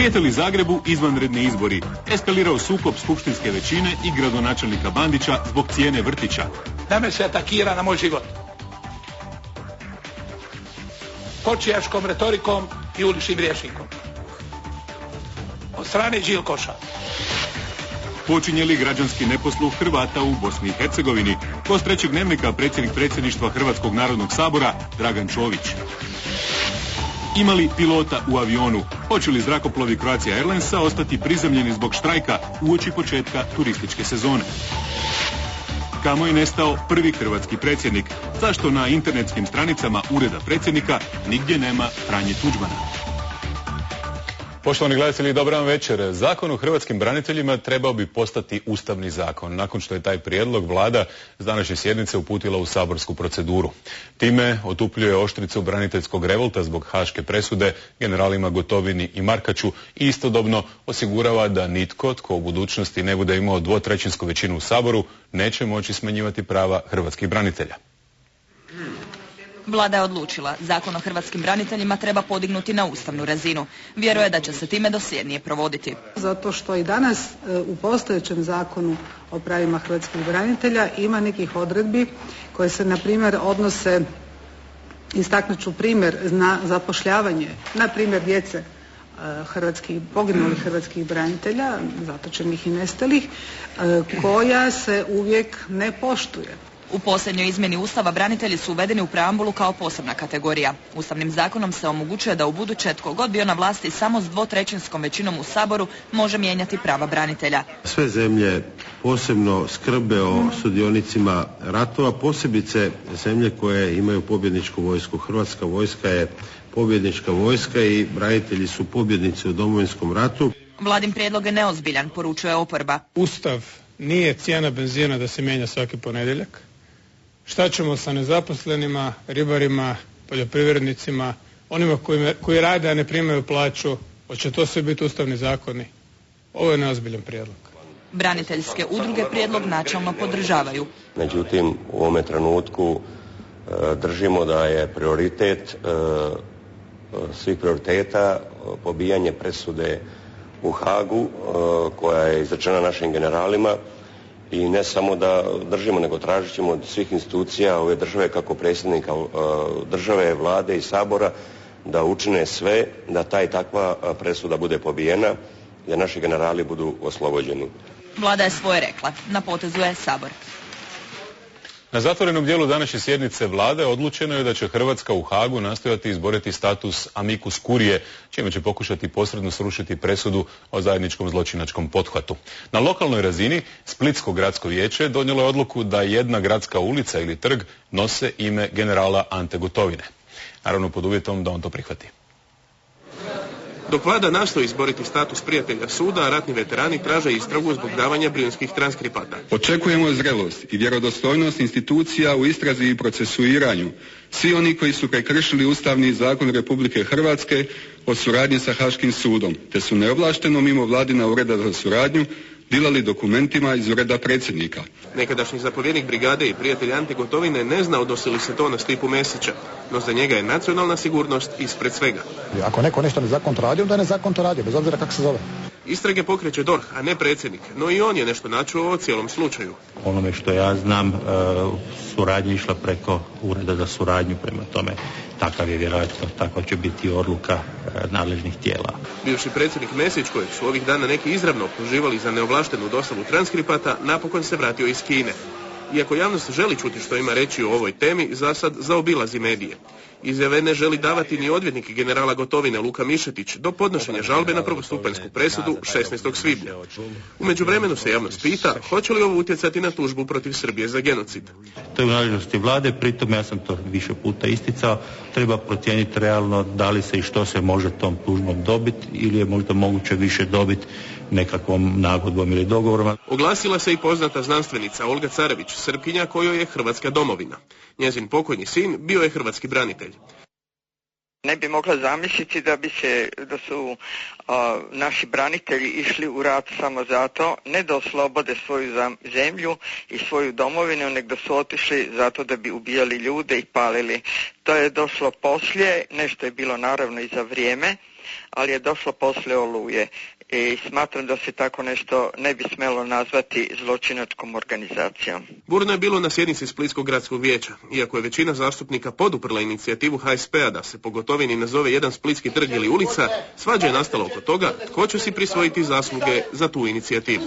Prijatelji Zagrebu, izvanredni izbori. Eskalirao sukob skupštinske većine i gradonačelnika Bandića zbog cijene vrtića. Da me se atakira na moj život. Kočijaškom retorikom i uličnim rječnikom. Od strane Đilkoša. Počinje li građanski neposluh Hrvata u Bosni i Hercegovini? Gost trećeg dnevnika predsjednik predsjedništva Hrvatskog narodnog sabora Dragan Čović. Ima li pilota u avionu? Hoće li zrakoplovi Croatia Airlinesa ostati prizemljeni zbog štrajka uoči početka turističke sezone? Kamo je nestao prvi hrvatski predsjednik? Zašto na internetskim stranicama Ureda predsjednika nigdje nema Franje Tuđmana? Poštovani gledatelji, dobar vam večer. Zakon o hrvatskim braniteljima trebao bi postati ustavni zakon, nakon što je taj prijedlog vlada s današnje sjednice uputila u saborsku proceduru. Time otupljuje oštricu braniteljskog revolta zbog haške presude generalima Gotovini i Markaču i istodobno osigurava da nitko tko u budućnosti ne bude imao dvotrećinsku većinu u Saboru neće moći smanjivati prava hrvatskih branitelja. Vlada je odlučila, Zakon o hrvatskim braniteljima treba podignuti na ustavnu razinu. Vjeruje da će se time dosljednije provoditi. Zato što i danas u postojećem Zakonu o pravima hrvatskih branitelja ima nekih odredbi koje se, na primjer, odnose, istaknut ću primjer, na zapošljavanje, na primjer djece poginulih hrvatskih branitelja, zatočenih i nestalih, koja se uvijek ne poštuje. U posljednjoj izmjeni Ustava branitelji su uvedeni u preambulu kao posebna kategorija. Ustavnim zakonom se omogućuje da ubuduće tko god bio na vlasti samo s dvotrećinskom većinom u Saboru može mijenjati prava branitelja. Sve zemlje posebno skrbe o sudionicima ratova, posebice zemlje koje imaju pobjedničku vojsku. Hrvatska vojska je pobjednička vojska i branitelji su pobjednici u Domovinskom ratu. Vladin prijedlog je neozbiljan, poručuje oporba. Ustav nije cijena benzina da se mijenja svaki ponedjeljak. Šta ćemo sa nezaposlenima, ribarima, poljoprivrednicima, onima koji rade, a ne primaju plaću? Hoće to sve biti ustavni zakoni? Ovo je neozbiljan prijedlog. Braniteljske udruge prijedlog načelno podržavaju. Međutim, u ovome trenutku držimo da je prioritet svih prioriteta pobijanje presude u Hagu koja je izrečena našim generalima. I ne samo da držimo, nego tražit ćemo od svih institucija ove države, kako predsjednika države, vlade i Sabora, da učine sve da ta i takva presuda bude pobijena, da naši generali budu oslobođeni. Vlada je svoje rekla, na potezu je Sabor. Na zatvorenom dijelu današnje sjednice vlade odlučeno je da će Hrvatska u Hagu nastojati izboriti status amicus curiae, čime će pokušati posredno srušiti presudu o zajedničkom zločinačkom pothvatu. Na lokalnoj razini Splitsko gradsko vijeće donijelo je odluku da jedna gradska ulica ili trg nose ime generala Ante Gotovine. Naravno pod uvjetom da on to prihvati. Dok vlada nastoji izboriti status prijatelja suda, ratni veterani traže istragu zbog davanja brijunskih transkripata. Očekujemo zrelost i vjerodostojnost institucija u istrazi i procesuiranju. Svi oni koji su prekršili Ustavni zakon Republike Hrvatske o suradnji sa Haškim sudom, te su neovlašteno mimo vladina ureda za suradnju dilali dokumentima iz ureda predsjednika. Nekadašnji zapovjednik brigade i prijatelj Ante Gotovine ne zna odnosi li se to na Stipu Mesića, no za njega je nacionalna sigurnost ispred svega. Ako neko nešto nezakonito radi, onda je nezakonito radio, bez obzira kako se zove. Istrage pokreće DORH, a ne predsjednik, no i on je nešto načuo o cijelom slučaju. Onome što ja znam, suradnja išla preko ureda za suradnju, prema tome takav je vjerojatno, takva će biti odluka nadležnih tijela. Bivši predsjednik Mesić, kojeg su ovih dana neki izravno optuživali za neovlaštenu dostavu transkripata, napokon se vratio iz Kine. Iako javnost želi čuti što ima reći o ovoj temi, za sad zaobilazi medije. Izjave ne želi davati ni odvjetnik generala Gotovine Luka Mišetić do podnošenja žalbe na prvostupanjsku presudu 16. svibnja. U međuvremenu se javnost pita hoće li ovo utjecati na tužbu protiv Srbije za genocid. To je u nadležnosti vlade, pritom ja sam to više puta isticao, treba procijeniti realno da li se i što se može tom tužbom dobiti ili je možda moguće više dobiti nekakvom nagodbom ili dogovorom. Oglasila se i poznata znanstvenica Olga Carević, Srpkinja kojoj je Hrvatska domovina. Njezin pokojni sin bio je hrvatski branitelj. Ne bi mogla zamisliti da su naši branitelji išli u rat samo zato, ne da oslobode svoju zemlju i svoju domovinu, nego da su otišli zato da bi ubijali ljude i palili. To je došlo poslije, nešto je bilo naravno i za vrijeme, ali je došlo poslije Oluje i smatram da se tako nešto ne bi smjelo nazvati zločinačkom organizacijom. Burno je bilo na sjednici Splitskog gradskog vijeća. Iako je većina zastupnika poduprla inicijativu HSP-a da se po Gotovini nazove jedan splitski trg ili ulica, svađa je nastala oko toga tko će si prisvojiti zasluge za tu inicijativu.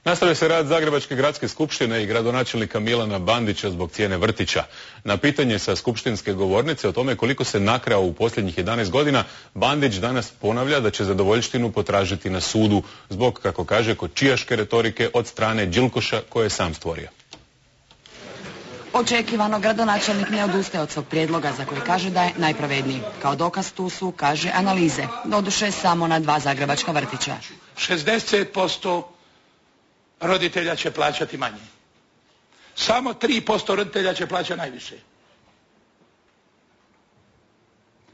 Nastavlja se rad Zagrebačke gradske skupštine i gradonačelnika Milana Bandića zbog cijene vrtića. Na pitanje sa skupštinske govornice o tome koliko se nakrao u posljednjih 11 godina, Bandić danas ponavlja da će zadovoljštinu potražiti na sudu zbog, kako kaže, kočijaške retorike od strane Đilkoša koje je sam stvorio. Očekivano, gradonačelnik ne odustaje od svog prijedloga za koji kaže da je najpravedniji. Kao dokaz tu su, kaže, analize. Doduše samo na 2 zagrebačka vrtića. 60% roditelja će plaćati manje. Samo 3% roditelja će plaćati najviše.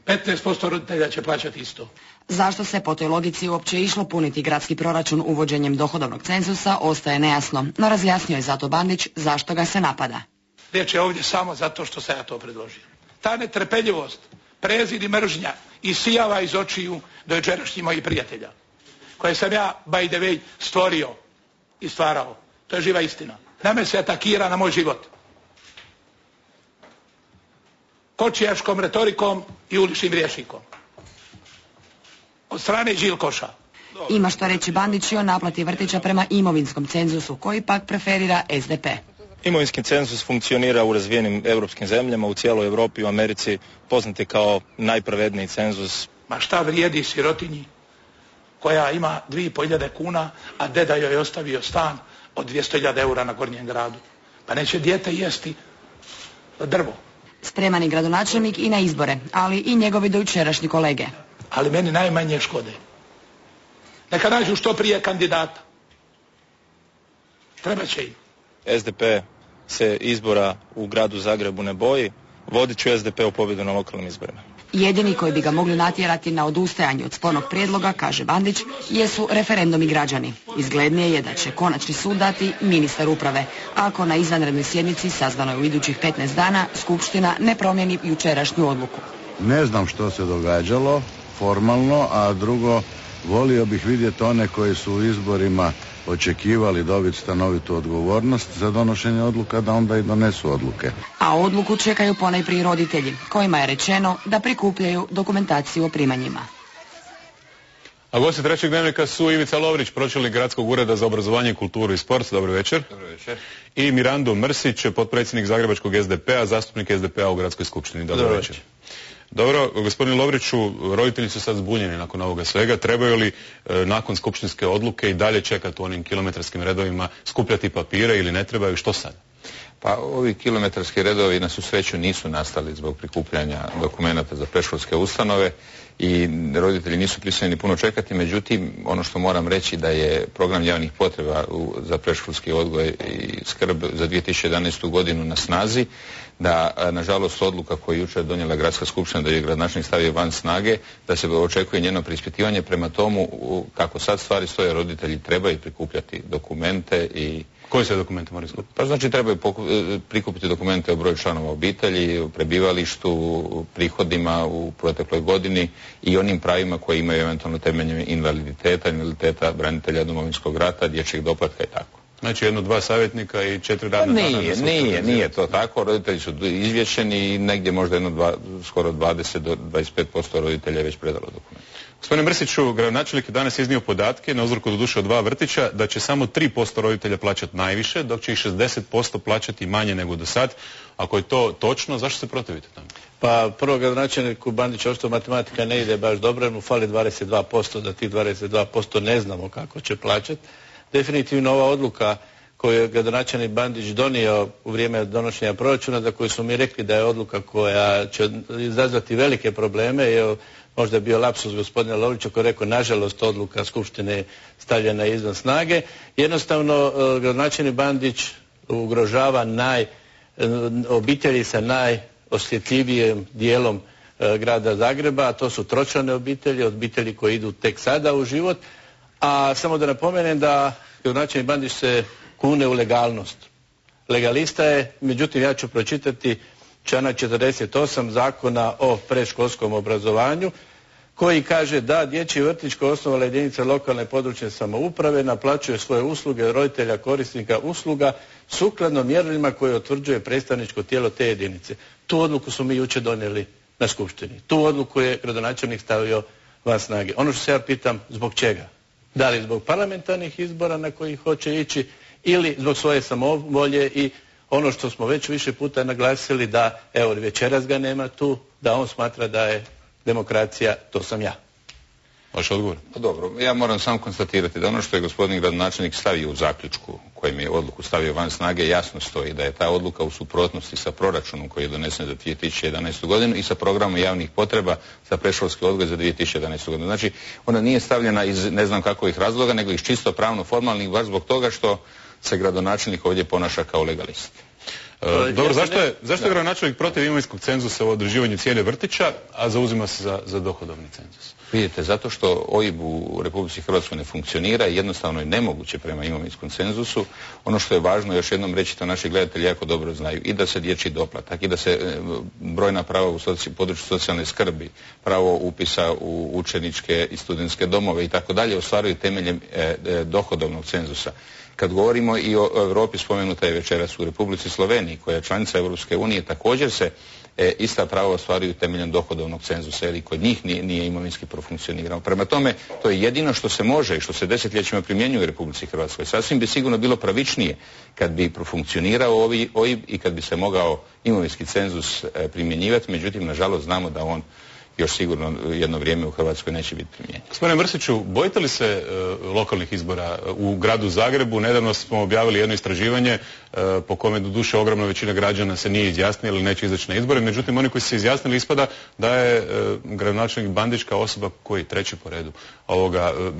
15% roditelja će plaćati isto. Zašto se po toj logici uopće išlo puniti gradski proračun uvođenjem dohodovnog cenzusa ostaje nejasno, no razjasnio je zato Bandić zašto ga se napada. Riječ je ovdje samo zato što sam ja to predložio. Ta netrpeljivost, prezir i mržnja isijava iz očiju do jučerašnjih mojih prijatelja, koje sam ja, by the way, stvorio i stvarao. To je živa istina. Na me se atakira na moj život. Kočijaškom retorikom i uličnim rječnikom. Od strane Đilkoša. Ima što reći Bandić i o naplati vrtića prema imovinskom cenzusu, koji pak preferira SDP. Imovinski cenzus funkcionira u razvijenim europskim zemljama, u cijeloj Europi i u Americi, poznat je kao najpravedniji cenzus. Ma šta vrijedi sirotinji koja ima 2.500 kuna, a deda joj je ostavio stan od 200.000 eura na Gornjem gradu? Pa neće dijete jesti drvo. Spreman je gradonačelnik i na izbore, ali i njegovi dojučerašnji kolege. Ali meni najmanje škode. Neka nađu što prije kandidata. Treba će im. SDP se izbora u gradu Zagrebu ne boji, vodit ću SDP u pobjedu na lokalnim izborima. Jedini koji bi ga mogli natjerati na odustajanje od spornog prijedloga, kaže Bandić, jesu referendum i građani. Izglednije je da će konačni sud dati ministar uprave, ako na izvanrednoj sjednici sazvanoj u idućih 15 dana Skupština ne promijeni jučerašnju odluku. Ne znam što se događalo formalno, a drugo, volio bih vidjeti one koji su u izborima očekivali dobiti stanovitu odgovornost za donošenje odluka, da onda i donesu odluke. A odluku čekaju ponajprije roditelji, kojima je rečeno da prikupljaju dokumentaciju o primanjima. A gosti trećeg dnevnika su Ivica Lovrić, pročelnik Gradskog ureda za obrazovanje, kulturu i sport. Dobro večer. Dobro večer. I Mirando Mrsić, potpredsjednik Zagrebačkog SDP-a, zastupnik SDP-a u Gradskoj skupštini. Dobro večer. Dobro, gospodin Lovriću, roditelji su sad zbunjeni nakon ovoga svega. Trebaju li nakon skupštinske odluke i dalje čekati u onim kilometarskim redovima, skupljati papire ili ne trebaju? Što sad? Pa ovi kilometarski redovi na svu sreću nisu nastali zbog prikupljanja dokumenata za predškolske ustanove i roditelji nisu prisiljeni puno čekati. Međutim, ono što moram reći da je program javnih potreba za predškolski odgoj i skrb za 2011. godinu na snazi, da nažalost odluka koju je jučer donijela Gradska skupština da je gradonačelnik stavio van snage, da se očekuje njeno preispitivanje. Prema tomu, kako sad stvari stoje, roditelji trebaju prikupljati dokumente i... Koji se dokumente moraju skupiti? Pa znači trebaju prikupiti dokumente o broju članova obitelji, o prebivalištu, prihodima u protekloj godini i onim pravima koje imaju eventualno temeljem invaliditeta, branitelja Domovinskog rata, dječjeg doplatka i tako. Znači 1-2 savjetnika i 4 radna dana? Nije to tako. Roditelji su izvješćeni i negdje možda skoro 20 do 25% roditelja je već predalo dokumente. Gospodine Mrsiću, gradonačelnik je danas iznio podatke, na uzorku doduše od 2 vrtića, da će samo 3% roditelja plaćati najviše, dok će ih 60% plaćati manje nego do sad. Ako je to točno, zašto se protivite tamo? Pa prvo, gradonačelniku Bandiću očito matematika ne ide baš dobro, mu fali 22%, da tih 22% ne znamo kako će plaćati. Definitivno ova odluka koju je gradonačelnik Bandić donio u vrijeme donošenja proračuna, za koju smo mi rekli da je odluka koja će izazvati velike probleme, je možda bio lapsus gospodina Lovrića koji je rekao nažalost odluka Skupštine stavljena izvan snage. Jednostavno gradonačelnik Bandić ugrožava obitelji sa najosjetljivijim dijelom grada Zagreba, a to su tročlane obitelji koji idu tek sada u život. A samo da napomenem da gradonačelnik Bandić se kune u legalnost. Legalista je, međutim ja ću pročitati članak 48 Zakona o predškolskom obrazovanju koji kaže da dječji vrtić koji je osnovala jedinica lokalne i područne samouprave naplaćuje svoje usluge roditelja korisnika usluga sukladno mjerilima koje utvrđuje predstavničko tijelo te jedinice. Tu odluku smo mi jučer donijeli na skupštini. Tu odluku je gradonačelnik stavio van snage. Ono što se ja pitam, zbog čega? Da li zbog parlamentarnih izbora na koji hoće ići ili zbog svoje samovolje i ono što smo već više puta naglasili da, evo večeras ga nema tu, da on smatra da je demokracija, to sam ja. Vaš odgovor? Pa dobro, ja moram samo konstatirati da ono što je gospodin gradonačelnik stavio u zaključku, kojim je odluku stavio van snage, jasno stoji da je ta odluka u suprotnosti sa proračunom koji je donesen za 2011. godinu i sa programom javnih potreba za predškolski odgoj za 2011. godinu. Znači, ona nije stavljena iz ne znam kakvih razloga, nego iz čisto pravno formalnih, baš zbog toga što se gradonačelnik ovdje ponaša kao legalist. Dobro, zašto je gradonačelnik protiv imovinskog cenzusa u određivanju cijene vrtića, a zauzima se za dohodovni cenzus? Vidite, zato što OIB u Republici Hrvatskoj ne funkcionira i jednostavno je nemoguće prema imovinskom cenzusu. Ono što je važno, još jednom reći, to naši gledatelji jako dobro znaju, i da se dječji doplatak, i da se brojna prava u području socijalne skrbi, pravo upisa u učeničke i studentske domove i tako dalje ostvaruju temeljem dohodovnog cenzusa. Kad govorimo i o Europi, spomenuta je večeras u Republici Sloveniji, koja je članica Europske unije, također se ista prava ostvaruju temeljem dohodovnog cenzusa, jer i kod njih nije imovinski profunkcionirao. Prema tome, to je jedino što se može i što se desetljećima primjenjuje u Republici Hrvatskoj. Sasvim bi sigurno bilo pravičnije kad bi profunkcionirao OIB i kad bi se mogao imovinski cenzus primjenjivati, međutim, nažalost, znamo da on još sigurno jedno vrijeme u Hrvatskoj neće biti primijenjen. Gospodine Mrsiću, bojite li se lokalnih izbora u gradu Zagrebu? Nedavno smo objavili jedno istraživanje po kome doduše ogromna većina građana se nije izjasnila ili neće izaći na izbore, međutim oni koji su se izjasnili ispada da je gradonačelnik Bandić kao osoba koji treći po redu.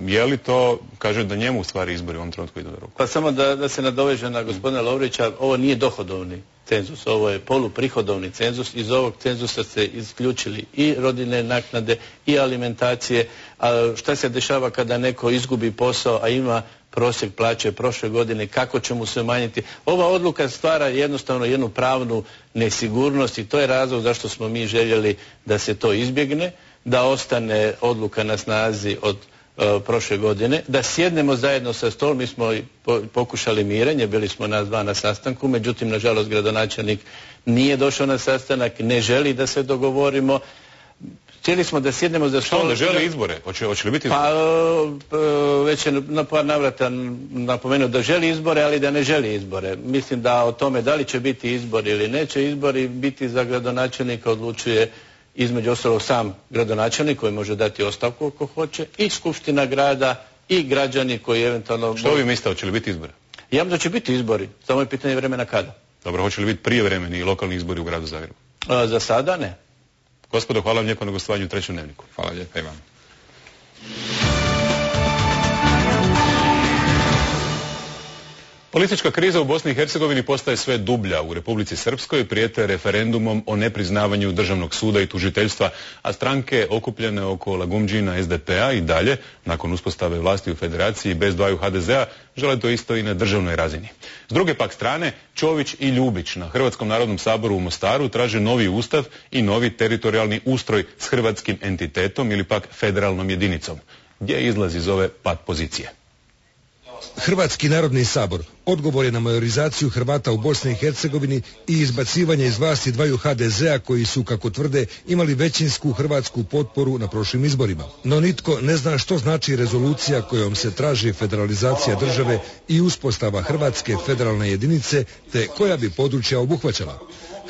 Je li to, kaže da njemu u stvari izbori u ovom trenutku idu na ruku? Pa samo da se nadoveže na gospodina Lovrića, ovo nije dohodovni cenzus, ovo je poluprihodovni cenzus. Iz ovog cenzusa se isključili i rodiljne naknade i alimentacije. A šta se dešava kada neko izgubi posao, a ima prosjek plaće prošle godine, kako će mu se umanjiti? Ova odluka stvara jednostavno jednu pravnu nesigurnost i to je razlog zašto smo mi željeli da se to izbjegne, da ostane odluka na snazi od prošle godine, da sjednemo zajedno sa stol. Mi smo pokušali mirenje, bili smo nas dva na sastanku, međutim, nažalost, gradonačelnik nije došao na sastanak, ne želi da se dogovorimo. Htjeli smo da sjednemo za stol. Što onda, želi izbore? Hoće li biti izbore? Pa već je na par navrata napomenuo da želi izbore, ali da ne želi izbore. Mislim da o tome da li će biti izbori ili neće izbori biti za gradonačelnika odlučuje između ostalog sam gradonačelnik koji može dati ostavku ako hoće, i skupština grada i građani koji eventualno... Što vi mislite, hoće li biti izbori? Ja mislim da će biti izbori, samo je pitanje vremena kada. Dobro, hoće li biti prijevremeni i lokalni izbori u gradu Zagrebu? Za sada ne. Gospodo, hvala vam lijepo na gostovanju u Trećem dnevniku. Hvala lijepo i vam. Politička kriza u Bosni i Hercegovini postaje sve dublja. U Republici Srpskoj prijete referendumom o nepriznavanju državnog suda i tužiteljstva, a stranke okupljene oko Lagumdžina SDP-a i dalje, nakon uspostave vlasti u federaciji bez dvaju HDZ-a, žele to isto i na državnoj razini. S druge pak strane, Čović i Ljubić na Hrvatskom narodnom saboru u Mostaru traže novi ustav i novi teritorijalni ustroj s hrvatskim entitetom ili pak federalnom jedinicom. Gdje izlazi iz ove pat pozicije? Hrvatski narodni sabor odgovor je na majorizaciju Hrvata u Bosni i Hercegovini i izbacivanje iz vlasti dvaju HDZ-a koji su, kako tvrde, imali većinsku hrvatsku potporu na prošlim izborima. No nitko ne zna što znači rezolucija kojom se traži federalizacija države i uspostava Hrvatske federalne jedinice, te koja bi područja obuhvaćala.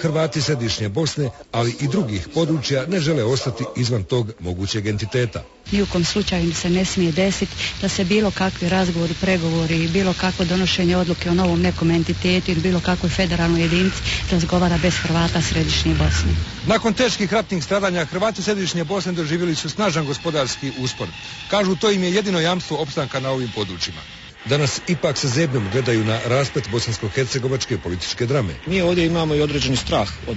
Hrvati središnje Bosne, ali i drugih područja ne žele ostati izvan tog mogućeg entiteta. Ni u kom slučaju se ne smije desiti da se bilo kakvi razgovori, pregovori, bilo kakvo donošenje odluke o novom nekom entitetu ili bilo kakvoj federalnoj jedinici razgovara bez Hrvata središnje Bosne. Nakon teških ratnih stradanja Hrvati središnje Bosne doživjeli su snažan gospodarski uspon. Kažu, to im je jedino jamstvo opstanka na ovim područjima. Danas ipak sa zebnjom gledaju na rasplet bosansko-hercegovačke političke drame. Mi ovdje imamo i određeni strah od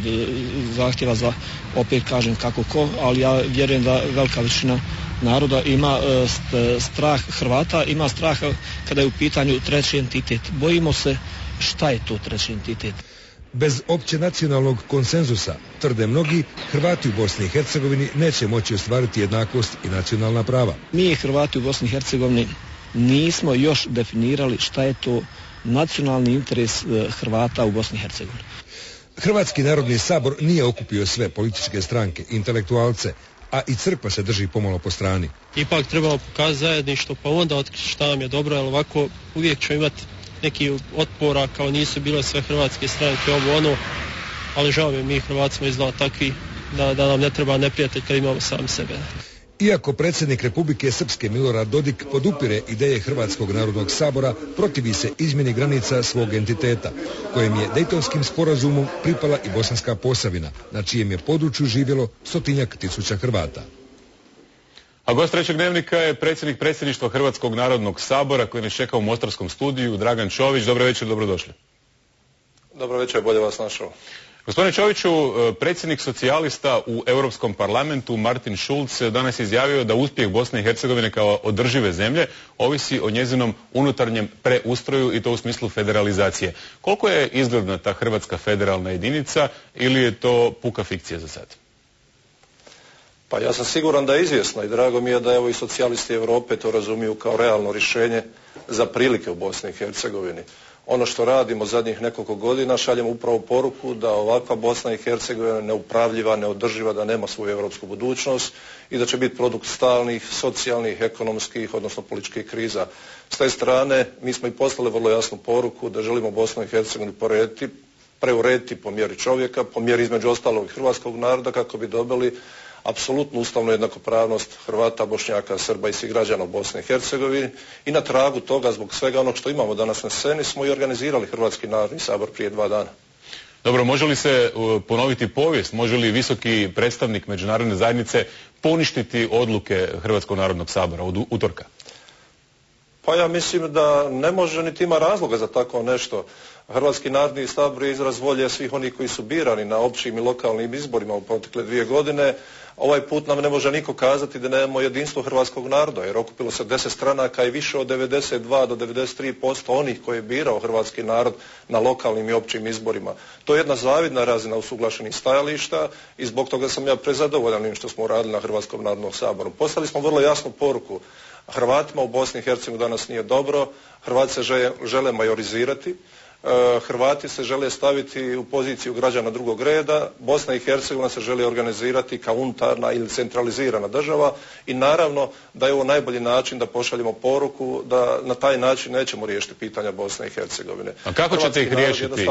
zahtjeva za, opet kažem kako ko, ali ja vjerujem da velika većina naroda ima strah Hrvata, ima strah kada je u pitanju treći entitet. Bojimo se šta je to treći entitet. Bez opće nacionalnog konsenzusa, tvrde mnogi, Hrvati u Bosni i Hercegovini neće moći ostvariti jednakost i nacionalna prava. Mi Hrvati u Bosni i Hercegovini nismo još definirali šta je to nacionalni interes Hrvata u Bosni i Hercegovini. Hrvatski narodni sabor nije okupio sve političke stranke, intelektualce, a i crkva se drži pomalo po strani. Ipak trebamo pokazati zajedništvo, pa onda otkriti šta nam je dobro, jer ovako uvijek ćemo imati neki otpora, kao nisu bile sve hrvatske stranke ovo, ali žao mi Hrvati smo izgleda takvi da nam ne treba neprijatelj kad imamo sami sebe. Iako predsjednik Republike Srpske Milorad Dodik podupire ideje Hrvatskog narodnog sabora, protivi se izmjeni granica svog entiteta, kojem je Dejtonskim sporazumom pripala i Bosanska Posavina, na čijem je području živjelo 100.000 Hrvata. A gost trećeg dnevnika je predsjednik predsjedništva Hrvatskog narodnog sabora koji nas čeka u mostarskom studiju, Dragan Čović. Dobro večer, dobrodošli. Dobro večer, bolje vas našao. Gospodine Čoviću, predsjednik socijalista u Europskom parlamentu Martin Schulz danas je izjavio da uspjeh Bosne i Hercegovine kao održive zemlje ovisi o njezinom unutarnjem preustroju i to u smislu federalizacije. Koliko je izgledna ta hrvatska federalna jedinica ili je to puka fikcija za sad? Pa ja sam siguran da je izvjesno i drago mi je da evo i socijalisti Europe to razumiju kao realno rješenje za prilike u Bosni i Hercegovini. Ono što radimo zadnjih nekoliko godina šaljemo upravo poruku da ovakva Bosna i Hercegovina neupravljiva, neodrživa, da nema svoju europsku budućnost i da će biti produkt stalnih, socijalnih, ekonomskih, odnosno političkih kriza. S te strane mi smo i poslali vrlo jasnu poruku da želimo Bosnu i Hercegovinu preurediti po mjeri čovjeka, po mjeri između ostalog i hrvatskog naroda kako bi dobili apsolutnu ustavnu jednakopravnost Hrvata, Bošnjaka, Srba i svih građana u Bosni i Hercegovini i na tragu toga zbog svega onog što imamo danas na sceni smo i organizirali Hrvatski narodni sabor prije 2 dana. Dobro, može li se ponoviti povijest, može li visoki predstavnik međunarodne zajednice poništiti odluke Hrvatskog narodnog sabora od utorka? Pa ja mislim da ne može niti ima razloga za tako nešto. Hrvatski narodni sabor je izraz volje svih onih koji su birani na općim i lokalnim izborima u protekle 2 godine. Ovaj put nam ne može niko kazati da nemamo jedinstvo hrvatskog naroda, jer okupilo se 10 stranaka i više od 92 do 93% onih koje je birao hrvatski narod na lokalnim i općim izborima. To je jedna zavidna razina usuglašenih stajališta i zbog toga sam ja prezadovoljan onim što smo uradili na Hrvatskom narodnom saboru. Poslali smo vrlo jasnu poruku. Hrvatima u Bosni i Hercegovini danas nije dobro, Hrvati se žele majorizirati, Hrvati se žele staviti u poziciju građana drugog reda, Bosna i Hercegovina se želi organizirati kao unitarna ili centralizirana država i naravno da je ovo najbolji način da pošaljemo poruku da na taj način nećemo riješiti pitanja Bosne i Hercegovine. A kako ćete ih riješiti?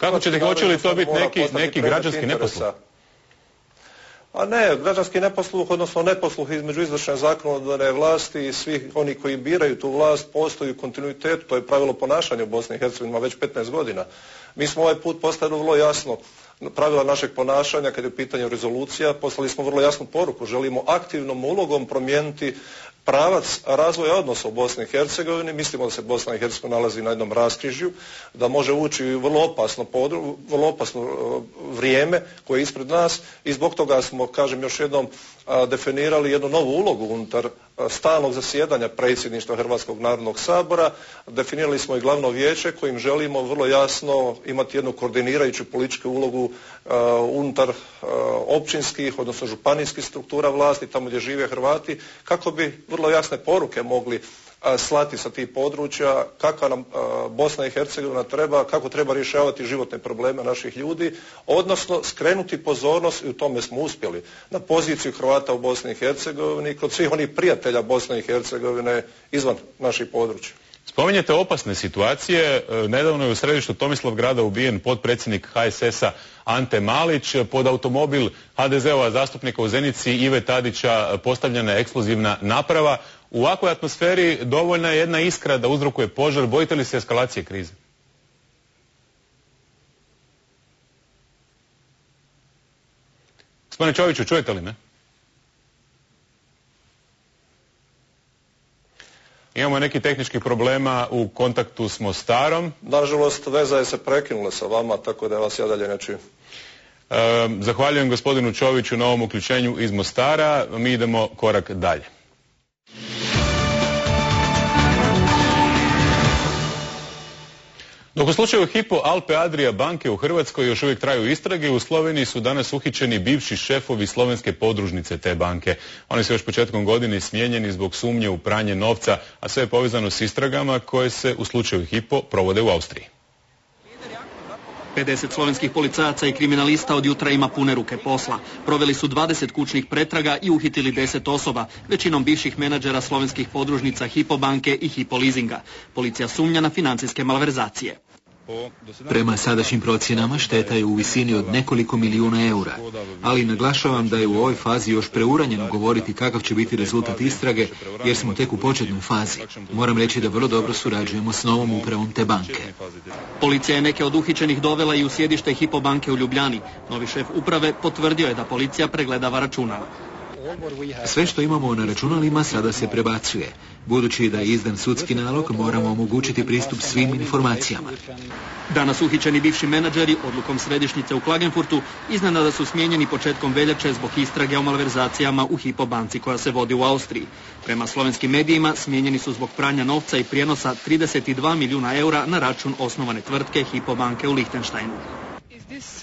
Kako ćete ih, hoće li to biti neki građanski neposluh? A ne, građanski neposluh, odnosno neposluh između izvršne zakonodavne vlasti i svih oni koji biraju tu vlast postoji u kontinuitetu, to je pravilo ponašanja u Bosni i Hercegovini već 15 godina. Mi smo ovaj put postavili vrlo jasno pravila našeg ponašanja kad je u pitanju rezolucija, poslali smo vrlo jasnu poruku, želimo aktivnom ulogom promijeniti pravac razvoja odnosa u Bosni i Hercegovini. Mislimo da se Bosna i Hercegovina nalazi na jednom raskrižju, da može ući u vrlo opasno vrijeme koje je ispred nas i zbog toga smo, kažem još jednom, definirali jednu novu ulogu unutar stalnog zasjedanja predsjedništva Hrvatskog narodnog sabora. Definirali smo i glavno vijeće kojim želimo vrlo jasno imati jednu koordinirajuću političku ulogu unutar općinskih, odnosno županijskih struktura vlasti, tamo gdje žive Hrvati, kako bi vrlo jasne poruke mogli slati sa tih područja, kakva nam Bosna i Hercegovina treba, kako treba rješavati životne probleme naših ljudi, odnosno skrenuti pozornost, i u tome smo uspjeli, na poziciju Hrvata u Bosni i Hercegovini kod svih onih prijatelja Bosne i Hercegovine izvan naših područja. Spominjete opasne situacije. Nedavno je u središtu Tomislavgrada ubijen potpredsjednik HSS-a Ante Malić. Pod automobil HDZ-ova zastupnika u Zenici Ive Tadića postavljena je eksplozivna naprava. U ovakvoj atmosferi dovoljna je jedna iskra da uzrokuje požar. Bojite li se eskalacije krize? Gospodine Čoviću, čujete li me? Imamo neki tehničkih problema u kontaktu s Mostarom. Nažalost, veza je se prekinula sa vama, tako da vas ja dalje ne čujem. Zahvaljujem gospodinu Čoviću na ovom uključenju iz Mostara. Mi idemo korak dalje. Dok u slučaju Hypo Alpe Adria banke u Hrvatskoj još uvijek traju istrage, u Sloveniji su danas uhićeni bivši šefovi slovenske podružnice te banke. Oni su još početkom godine smijenjeni zbog sumnje u pranje novca, a sve je povezano s istragama koje se u slučaju Hypo provode u Austriji. 50 slovenskih policajaca i kriminalista od jutra ima pune ruke posla. Proveli su 20 kućnih pretraga i uhitili 10 osoba, većinom bivših menadžera slovenskih podružnica Hypo banke i Hypo leasinga. Policija sumnja na financijske malverzacije. Prema sadašnjim procjenama šteta je u visini od nekoliko milijuna eura, ali naglašavam da je u ovoj fazi još preuranjeno govoriti kakav će biti rezultat istrage, jer smo tek u početnoj fazi. Moram reći da vrlo dobro surađujemo s novom upravom te banke. Policija je neke od uhićenih dovela i u sjedište Hypo banke u Ljubljani. Novi šef uprave potvrdio je da policija pregledava računala. Sve što imamo na računalima sada se prebacuje. Budući da je izdan sudski nalog, moramo omogućiti pristup svim informacijama. Danas uhićeni bivši menadžeri odlukom središnjice u Klagenfurtu iznenada su smijenjeni početkom veljače zbog istrage o malverzacijama u Hypo banci koja se vodi u Austriji. Prema slovenskim medijima smijenjeni su zbog pranja novca i prijenosa 32 milijuna eura na račun osnovane tvrtke Hypo banke u Lichtensteinu.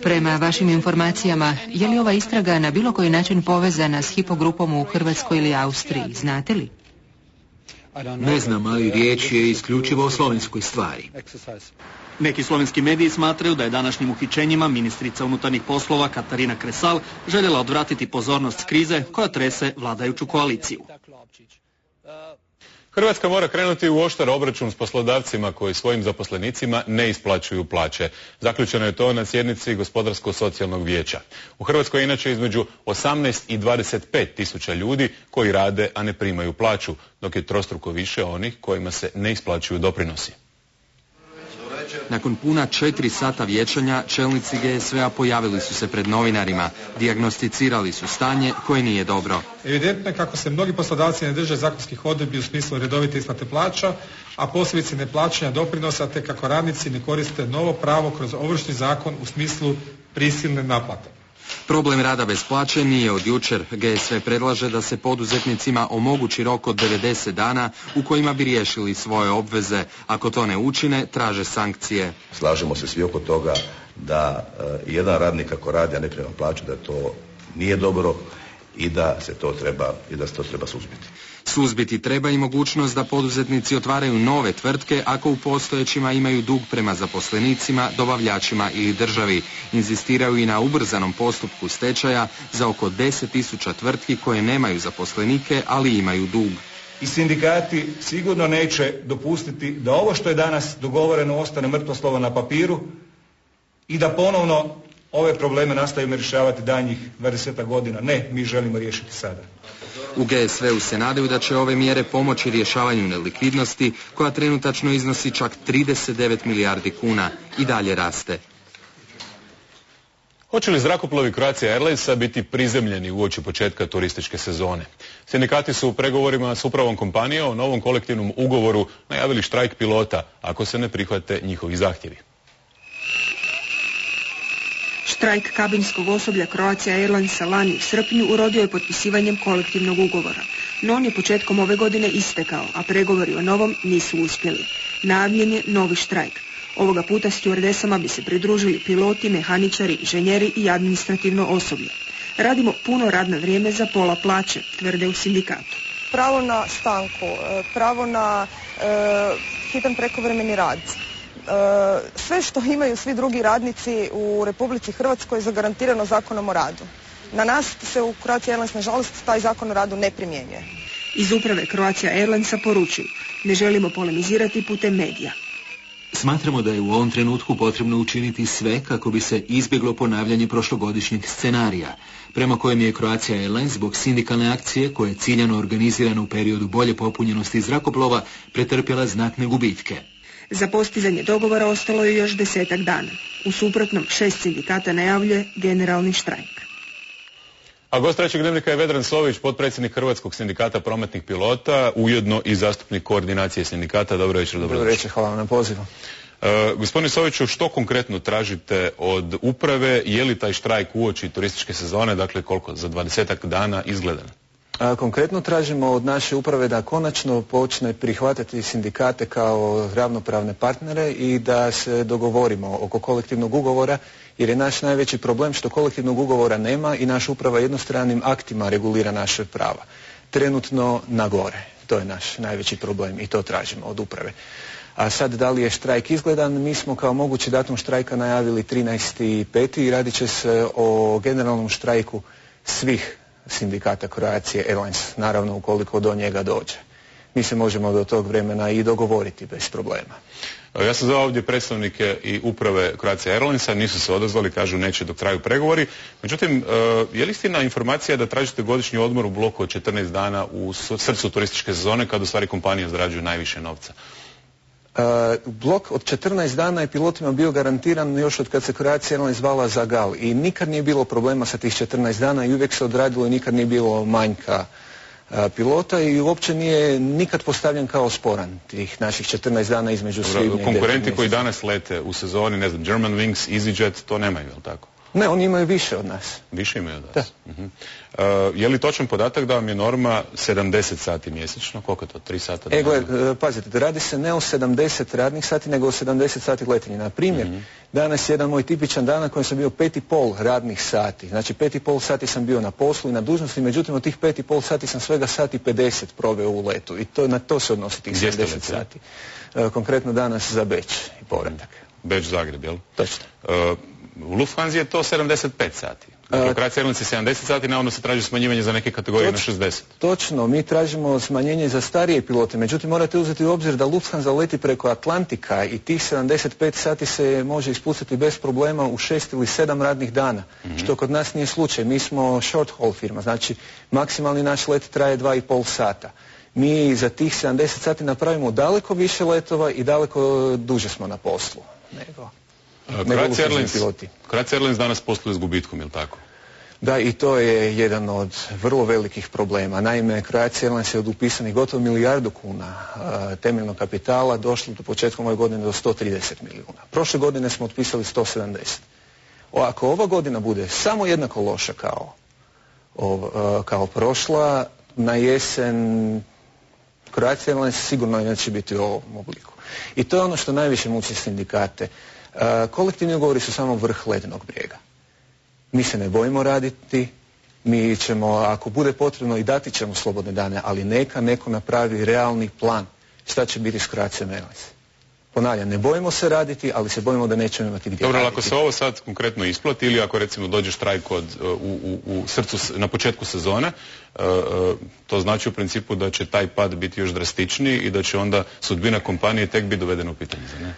Prema vašim informacijama, je li ova istraga na bilo koji način povezana s Hypo grupom u Hrvatskoj ili Austriji? Znate li? Ne znam, ali riječ je isključivo o slovenskoj stvari. Neki slovenski mediji smatraju da je današnjim uhićenjima ministrica unutarnjih poslova Katarina Kresal željela odvratiti pozornost s krize koja trese vladajuću koaliciju. Hrvatska mora krenuti u oštar obračun s poslodavcima koji svojim zaposlenicima ne isplaćuju plaće. Zaključeno je to na sjednici Gospodarsko-socijalnog vijeća. U Hrvatskoj je inače između 18 i 25 tisuća ljudi koji rade, a ne primaju plaću, dok je trostruko više onih kojima se ne isplaćuju doprinosi. Nakon puna 4 sata vijećanja, čelnici GSV-a pojavili su se pred novinarima, dijagnosticirali su stanje koje nije dobro. Evidentno je kako se mnogi poslodavci ne drže zakonskih odredbi u smislu redovite isplate plaća, a posebice neplaćanja doprinosa, te kako radnici ne koriste novo pravo kroz Ovršni zakon u smislu prisilne naplate. Problem rada bez plaće nije od jučer. GSV predlaže da se poduzetnicima omogući rok od 90 dana u kojima bi riješili svoje obveze. Ako to ne učine, traže sankcije. Slažemo se svi oko toga da jedan radnik ako radi, a ne prima plaću, da to nije dobro i da se to treba suzbiti. Suzbiti treba i mogućnost da poduzetnici otvaraju nove tvrtke ako u postojećima imaju dug prema zaposlenicima, dobavljačima ili državi. Inzistiraju i na ubrzanom postupku stečaja za oko 10.000 tvrtki koje nemaju zaposlenike, ali imaju dug. I sindikati sigurno neće dopustiti da ovo što je danas dogovoreno ostane mrtvo slovo na papiru i da ponovno ove probleme nastavimo rješavati daljnjih 20 godina. Ne, mi želimo riješiti sada. U GSV-u se nadaju da će ove mjere pomoći rješavanju nelikvidnosti, koja trenutačno iznosi čak 39 milijardi kuna i dalje raste. Hoće li zrakoplovi Croatia Airlinesa biti prizemljeni uoči početka turističke sezone? Sindikati su u pregovorima s upravom kompanije o novom kolektivnom ugovoru najavili štrajk pilota ako se ne prihvate njihovi zahtjevi. Štrajk kabinskog osoblja Croatia Airlinesa lani u srpnju urodio je potpisivanjem kolektivnog ugovora, no on je početkom ove godine istekao, a pregovori o novom nisu uspjeli. Najavljen je novi štrajk. Ovoga puta stjuardesama bi se pridružili piloti, mehaničari, inženjeri i administrativno osoblje. Radimo puno radno vrijeme za pola plaće, tvrde u sindikatu. Pravo na stanku, pravo na hitan prekovremeni rad. Sve što imaju svi drugi radnici u Republici Hrvatskoj je zagarantirano Zakonom o radu. Na nas se u Croatia Airlines, nažalost, taj Zakon o radu ne primjenjuje. Iz uprave Croatia Airlinesa poručuju: ne želimo polemizirati putem medija. Smatramo da je u ovom trenutku potrebno učiniti sve kako bi se izbjeglo ponavljanje prošlogodišnjeg scenarija, prema kojem je Croatia Airlines zbog sindikalne akcije, koja je ciljano organizirana u periodu bolje popunjenosti zrakoplova, pretrpjela znatne gubitke. Za postizanje dogovora ostalo je još 10 dana. U suprotnom, 6 sindikata najavljuje generalni štrajk. A gost trećeg dnevnika je Vedran Sović, potpredsjednik Hrvatskog sindikata prometnih pilota, ujedno i zastupnik koordinacije sindikata. Dobro večer, dobro večer, hvala vam na pozivu. Gospodine Soviću, što konkretno tražite od uprave? Je li taj štrajk uoči turističke sezone, dakle koliko, za 20 dana izgledan? Konkretno tražimo od naše uprave da konačno počne prihvatiti sindikate kao ravnopravne partnere i da se dogovorimo oko kolektivnog ugovora, jer je naš najveći problem što kolektivnog ugovora nema i naša uprava jednostranim aktima regulira naše prava. Trenutno na gore. To je naš najveći problem i to tražimo od uprave. A sad da li je štrajk izgledan, mi smo kao mogući datum štrajka najavili 13.5. i radit će se o generalnom štrajku svih sindikata Croatia Airlines, naravno ukoliko do njega dođe. Mi se možemo do tog vremena i dogovoriti bez problema. Ja sam zvao ovdje predstavnike i uprave Croatia Airlinesa, nisu se odazvali, kažu neće dok traju pregovori. Međutim, je li istina informacija da tražite godišnji odmor u bloku od 14 dana u srcu turističke sezone kad u stvari kompanije zarađuju najviše novca? Blok od 14 dana je pilotima bio garantiran još od kad se Croatia Airlines zvala za GAL i nikad nije bilo problema sa tih 14 dana i uvijek se odradilo i nikad nije bilo manjka pilota i uopće nije nikad postavljen kao sporan tih naših 14 dana između svibnja i konkurenti koji danas lete u sezoni, ne znam, Germanwings, EasyJet, to nemaju, je li tako? Ne, oni imaju više od nas. Više imaju od nas? Da. Je li točan podatak da vam je norma 70 sati mjesečno? Koliko je to? 3 sata? Pazite, radi se ne o 70 radnih sati, nego o 70 sati letenja. Na primjer, danas je jedan moj tipičan dan na kojem sam bio 5,5 radnih sati. Znači 5,5 sati sam bio na poslu i na dužnosti, međutim od tih 5,5 sati sam svega sati 50 proveo u letu. I na to se odnosi tih 70 sati. Konkretno danas za Beč i povratak. Beč, Zagreb, jel? Točno. U Lufthansa je to 75 sati. Dakle, Croatia Airlines je 70 sati, navodno se traži smanjivanje za neke kategorije na 60. Točno, mi tražimo smanjenje za starije pilote, međutim morate uzeti u obzir da Lufthansa leti preko Atlantika i tih 75 sati se može ispustiti bez problema u 6 ili 7 radnih dana, što kod nas nije slučaj. Mi smo short haul firma, znači maksimalni naš let traje 2,5 sata. Mi za tih 70 sati napravimo daleko više letova i daleko duže smo na poslu nego Croatia Airlines danas posluje s gubitkom, je li tako? Da, i to je jedan od vrlo velikih problema. Naime, Croatia Airlines je od upisanih gotovo 1 milijardu kuna temeljnog kapitala došlo do početkom ove godine do 130 milijuna. Prošle godine smo otpisali 170. Ako ova godina bude samo jednako loša kao prošla, na jesen Croatia Airlines sigurno neće biti u ovom obliku. I to je ono što najviše muči sindikate. Kolektivni ugovori su samo vrh ledenog brijega. Mi se ne bojimo raditi, mi ćemo, ako bude potrebno, i dati ćemo slobodne dane, ali neka neko napravi realni plan šta će biti s Croatia Airlines. Ponavljam, ne bojimo se raditi, ali se bojimo da nećemo imati gdje raditi. Dobro, ako se ovo sad konkretno isplati ili ako recimo dođe štrajk u srcu na početku sezone, to znači u principu da će taj pad biti još drastičniji i da će onda sudbina kompanije tek biti dovedena u pitanje, za ne?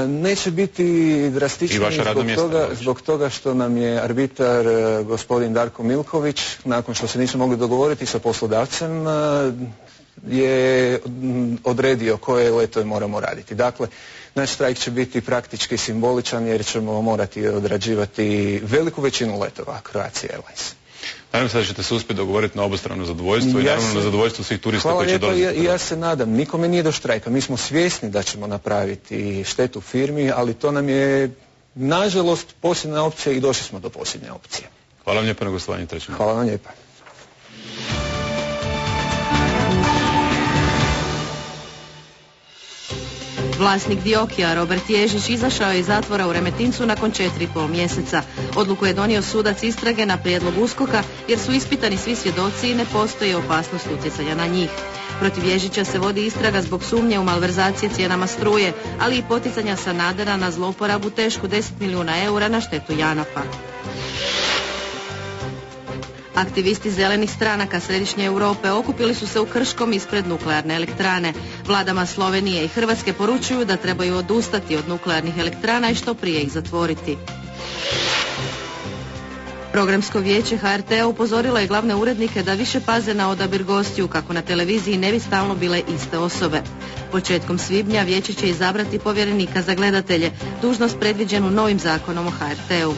Neće biti drastičniji zbog toga što nam je arbitar gospodin Darko Milković, nakon što se nismo mogli dogovoriti sa poslodavcem, je odredio koje letove moramo raditi. Dakle, naš štrajk će biti praktički simboličan jer ćemo morati odrađivati veliku većinu letova Croatia Airlines. Naravno sad ćete se uspjeti dogovoriti na obostrano zadovoljstvo i naravno na zadovoljstvo svih turista koji će dolaziti. Hvala lijepa, ja se nadam. Nikome nije do štrajka. Mi smo svjesni da ćemo napraviti štetu firmi, ali to nam je, nažalost, posljednja opcija i došli smo do posljednje opcije. Hvala vam lijepa na gostovanju trećem. Hvala vam lijepa. Vlasnik Diokija, Robert Ježić, izašao je iz zatvora u Remetincu nakon 4,5 mjeseca. Odluku je donio sudac istrage na prijedlog USKOK-a jer su ispitani svi svjedoci i ne postoji opasnost utjecanja na njih. Protiv Ježića se vodi istraga zbog sumnje u malverzacije cijenama struje, ali i poticanja Sanadera na zlouporabu tešku 10 milijuna eura na štetu JANAF-a. Aktivisti zelenih stranaka Središnje Europe okupili su se u Krškom ispred nuklearne elektrane. Vladama Slovenije i Hrvatske poručuju da trebaju odustati od nuklearnih elektrana i što prije ih zatvoriti. Programsko vijeće HRT-a upozorilo je glavne urednike da više paze na odabir gostiju kako na televiziji ne bi stalno bile iste osobe. Početkom svibnja vijeće će izabrati povjerenika za gledatelje, dužnost predviđenu novim zakonom o HRT-u.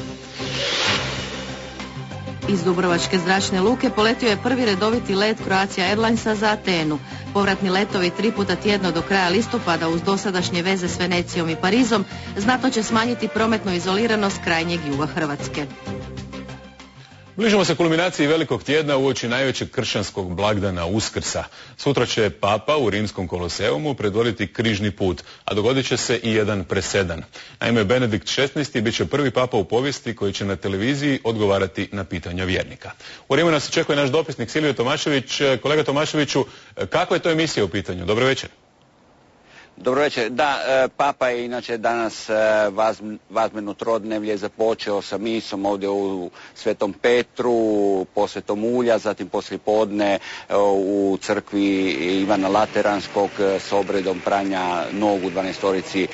Iz Dubrovačke zračne luke poletio je prvi redoviti let Croatia Airlinesa za Atenu. Povratni letovi 3 puta tjedno do kraja listopada uz dosadašnje veze s Venecijom i Parizom znatno će smanjiti prometnu izoliranost krajnjeg juga Hrvatske. Bližimo se kulminaciji velikog tjedna uoči najvećeg kršćanskog blagdana Uskrsa. Sutra će Papa u Rimskom koloseumu predvoditi križni put, a dogodit će se i jedan presedan. Naime, Benedikt XVI bit će prvi Papa u povijesti koji će na televiziji odgovarati na pitanja vjernika. U Rimu nas očekuje naš dopisnik Silvio Tomašević. Kolega Tomaševiću, kakva je to emisija u pitanju? Dobro večer. Dobro večer. Da, Papa je inače danas vazmeno trodnevlje započeo sa misom ovdje u Svetom Petru, po Svetom Ulja, zatim poslijepodne u crkvi Ivana Lateranskog s obredom pranja nogu 12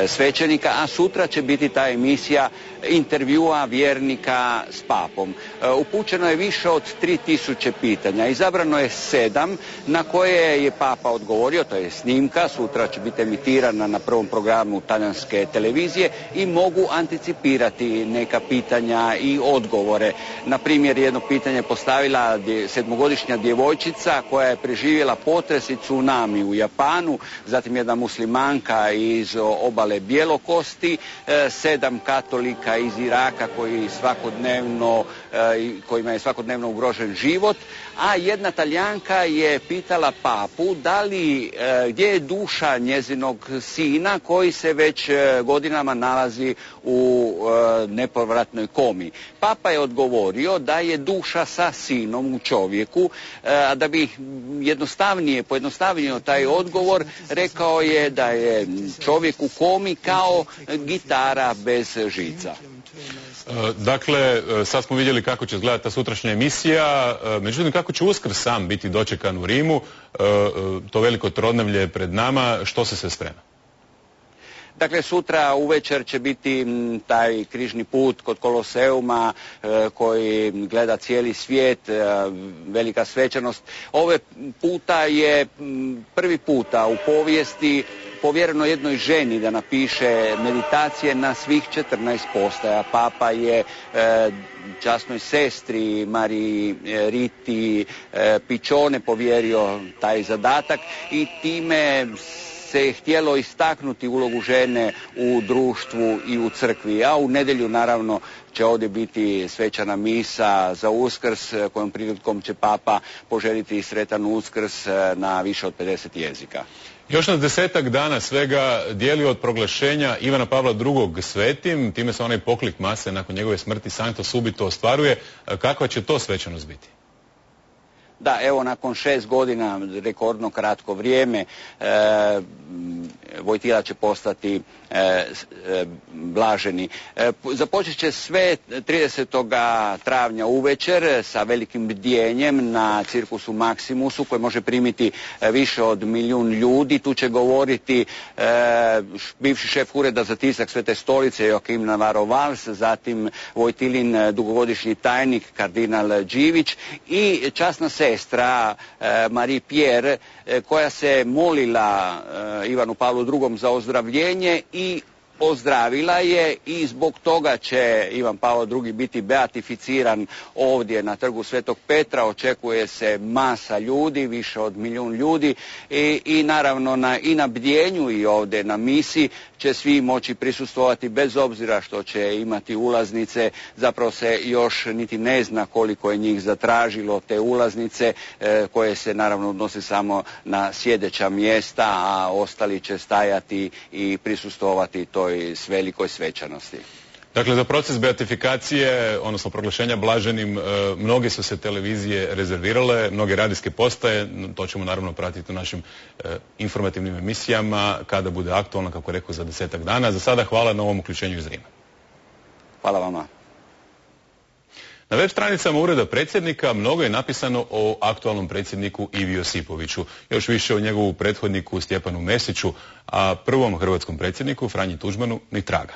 svećenika, a sutra će biti ta emisija intervjua vjernika s Papom. Upućeno je više od 3000 pitanja, izabrano je 7 na koje je Papa odgovorio, to je snimka, sutra će biti emitirana na prvom programu talijanske televizije i mogu anticipirati neka pitanja i odgovore. Na primjer, jedno pitanje postavila 7-godišnja djevojčica koja je preživjela potres i tsunami u Japanu, zatim jedna muslimanka iz obale Bjelokosti, 7 katolika iz Iraka kojima je svakodnevno ugrožen život, a jedna Talijanka je pitala Papu gdje je duša njezinog sina koji se već godinama nalazi u nepovratnoj komi. Papa je odgovorio da je duša sa sinom u čovjeku, a da bi pojednostavnio taj odgovor, rekao je da je čovjek u komi kao gitara bez žica. Dakle, sad smo vidjeli kako će izgledati ta sutrašnja emisija, međutim kako će Uskrs sam biti dočekan u Rimu, to veliko trodnevlje pred nama, što se sve sprema? Dakle, sutra uvečer će biti taj križni put kod Koloseuma koji gleda cijeli svijet, velika svečanost. Ove puta je prvi puta u povijesti povjereno jednoj ženi da napiše meditacije na svih 14 postaja. Papa je časnoj sestri Mariji Riti Piccione povjerio taj zadatak i time se je htjelo istaknuti ulogu žene u društvu i u crkvi, a u nedjelju naravno će ovdje biti svečana misa za Uskrs, kojom prilikom će Papa poželjeti sretan Uskrs na više od 50 jezika. Još nas 10-ak dana svega dijeli od proglašenja Ivana Pavla II. Svetim, time se onaj poklik mase nakon njegove smrti Sancto Subito ostvaruje. Kakva će to svečanost biti? Da, evo nakon 6 godina, rekordno kratko vrijeme, Vojtila će postati blaženi. Započet će sve 30. travnja uvečer sa velikim bdjenjem na cirkusu Maximusu koji može primiti više od 1 milijun ljudi. Tu će govoriti bivši šef ureda za tisak Svete stolice Joakim Navarro Valls, zatim Vojtilin dugogodišnji tajnik kardinal Đivić i časna sestra Marie Pierre koja se molila Ivanu Pavlu II. Za ozdravljenje i ozdravila je i zbog toga će Ivan Pavao II. Biti beatificiran ovdje na trgu Svetog Petra. Očekuje se masa ljudi, više od 1 milijun ljudi i naravno na bdjenju i ovdje na misi će svi moći prisustvovati bez obzira što će imati ulaznice. Zapravo se još niti ne zna koliko je njih zatražilo te ulaznice koje se naravno odnose samo na sjedeća mjesta, a ostali će stajati i prisustvovati toj velikoj svečanosti. Dakle, za proces beatifikacije, odnosno proglašenja blaženim, mnoge su se televizije rezervirale, mnoge radijske postaje, to ćemo naravno pratiti u našim informativnim emisijama kada bude aktualno, kako rekao, za 10-ak dana. Za sada hvala na ovom uključenju iz Rima. Hvala vama. Na web stranicama Ureda predsjednika mnogo je napisano o aktualnom predsjedniku Ivi Josipoviću, još više o njegovu prethodniku Stjepanu Mesiću, a prvom hrvatskom predsjedniku Franji Tuđmanu ni traga.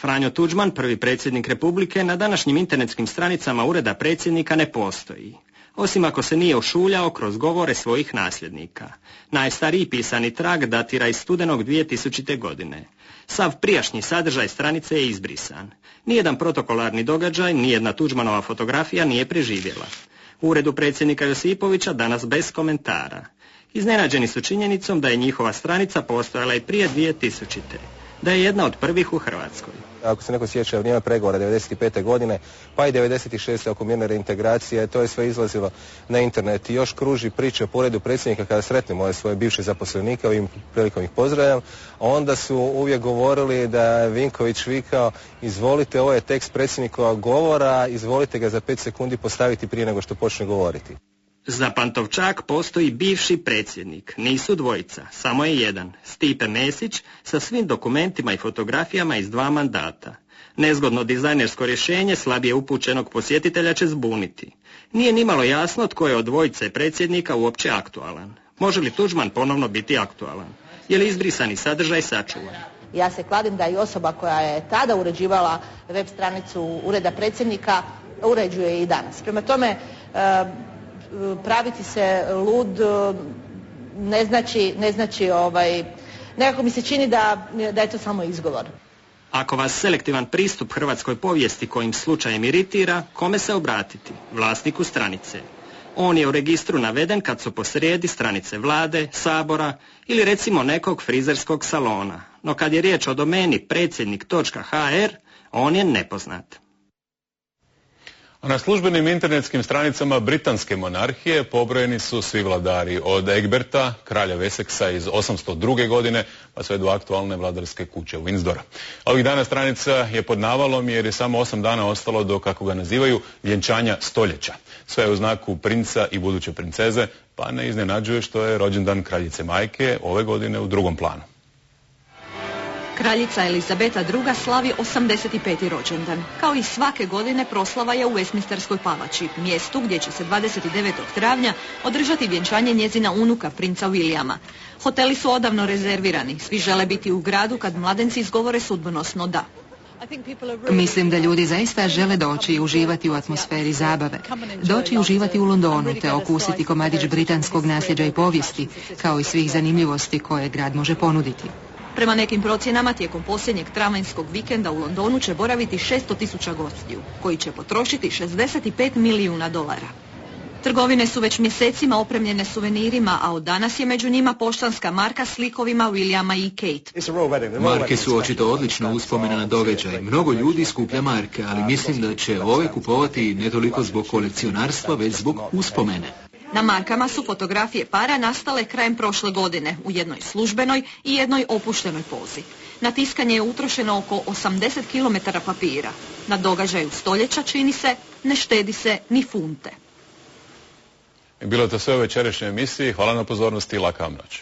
Franjo Tuđman, prvi predsjednik Republike, na današnjim internetskim stranicama Ureda predsjednika ne postoji, osim ako se nije ošuljao kroz govore svojih nasljednika. Najstariji pisani trag datira iz studenog 2000. godine. Sav prijašnji sadržaj stranice je izbrisan. Nijedan protokolarni događaj, nijedna Tuđmanova fotografija nije preživjela. U Uredu predsjednika Josipovića danas bez komentara. Iznenađeni su činjenicom da je njihova stranica postojala i prije 2000. da je jedna od prvih u Hrvatskoj. Ako se neko sjeća vrijeme pregovora 95. godine, pa i 96. oko mirne reintegracije, to je sve izlazilo na internet i još kruži priče po uredu predsjednika kada sretnemo svoje bivše zaposlenike, ovim prilikom ih pozdravljam, onda su uvijek govorili da je Vinković vikao izvolite, ovo je tekst predsjednikova govora, izvolite ga za 5 sekundi postaviti prije nego što počne govoriti. Za Pantovčak postoji bivši predsjednik, nisu dvojica, samo je jedan, Stipe Mesić, sa svim dokumentima i fotografijama iz 2 mandata. Nezgodno dizajnersko rješenje slabije upućenog posjetitelja će zbuniti. Nije nimalo jasno tko je od dvojice predsjednika uopće aktualan. Može li Tuđman ponovno biti aktualan? Je li izbrisani sadržaj sačuvan? Ja se kladim da i osoba koja je tada uređivala web stranicu Ureda predsjednika uređuje i danas. Prema tome, praviti se lud ne znači nekako mi se čini da je to samo izgovor. Ako vas selektivan pristup hrvatskoj povijesti kojim slučajem iritira, kome se obratiti? Vlasniku stranice. On je u registru naveden kad su posrijedi stranice vlade, sabora ili recimo nekog frizerskog salona. No kad je riječ o domeni predsjednik.hr, on je nepoznat. A na službenim internetskim stranicama britanske monarhije pobrojeni su svi vladari od Egberta, kralja Wessexa iz 802. godine, pa sve do aktualne vladarske kuće Windsora. Ovih dana stranica je pod navalom jer je samo 8 dana ostalo do, kako ga nazivaju, vjenčanja stoljeća. Sve je u znaku princa i buduće princeze, pa ne iznenađuje što je rođendan kraljice majke ove godine u drugom planu. Kraljica Elizabeta II. slavi 85. rođendan. Kao i svake godine proslava je u Westminsterskoj palači, mjestu gdje će se 29. travnja održati vjenčanje njezina unuka, princa Williama. Hoteli su odavno rezervirani, svi žele biti u gradu kad mladenci izgovore sudbonosno da. Mislim da ljudi zaista žele doći i uživati u atmosferi zabave. Doći i uživati u Londonu te okusiti komadić britanskog nasljeđa i povijesti, kao i svih zanimljivosti koje grad može ponuditi. Prema nekim procjenama, tijekom posljednjeg travanjskog vikenda u Londonu će boraviti 600.000 gostiju, koji će potrošiti $65 milijuna. Trgovine su već mjesecima opremljene suvenirima, a od danas je među njima poštanska marka s likovima Williama i Kate. Marke su očito odlična uspomena na događaj. Mnogo ljudi skuplja marke, ali mislim da će ove kupovati ne toliko zbog kolekcionarstva, već zbog uspomene. Na markama su fotografije para nastale krajem prošle godine u jednoj službenoj i jednoj opuštenoj pozi. Na tiskanje je utrošeno oko 80 km papira. Na događaju stoljeća, čini se, ne štedi se ni funte. Bilo je to sve u večerašnjoj emisiji. Hvala na pozornosti i laka vam noć.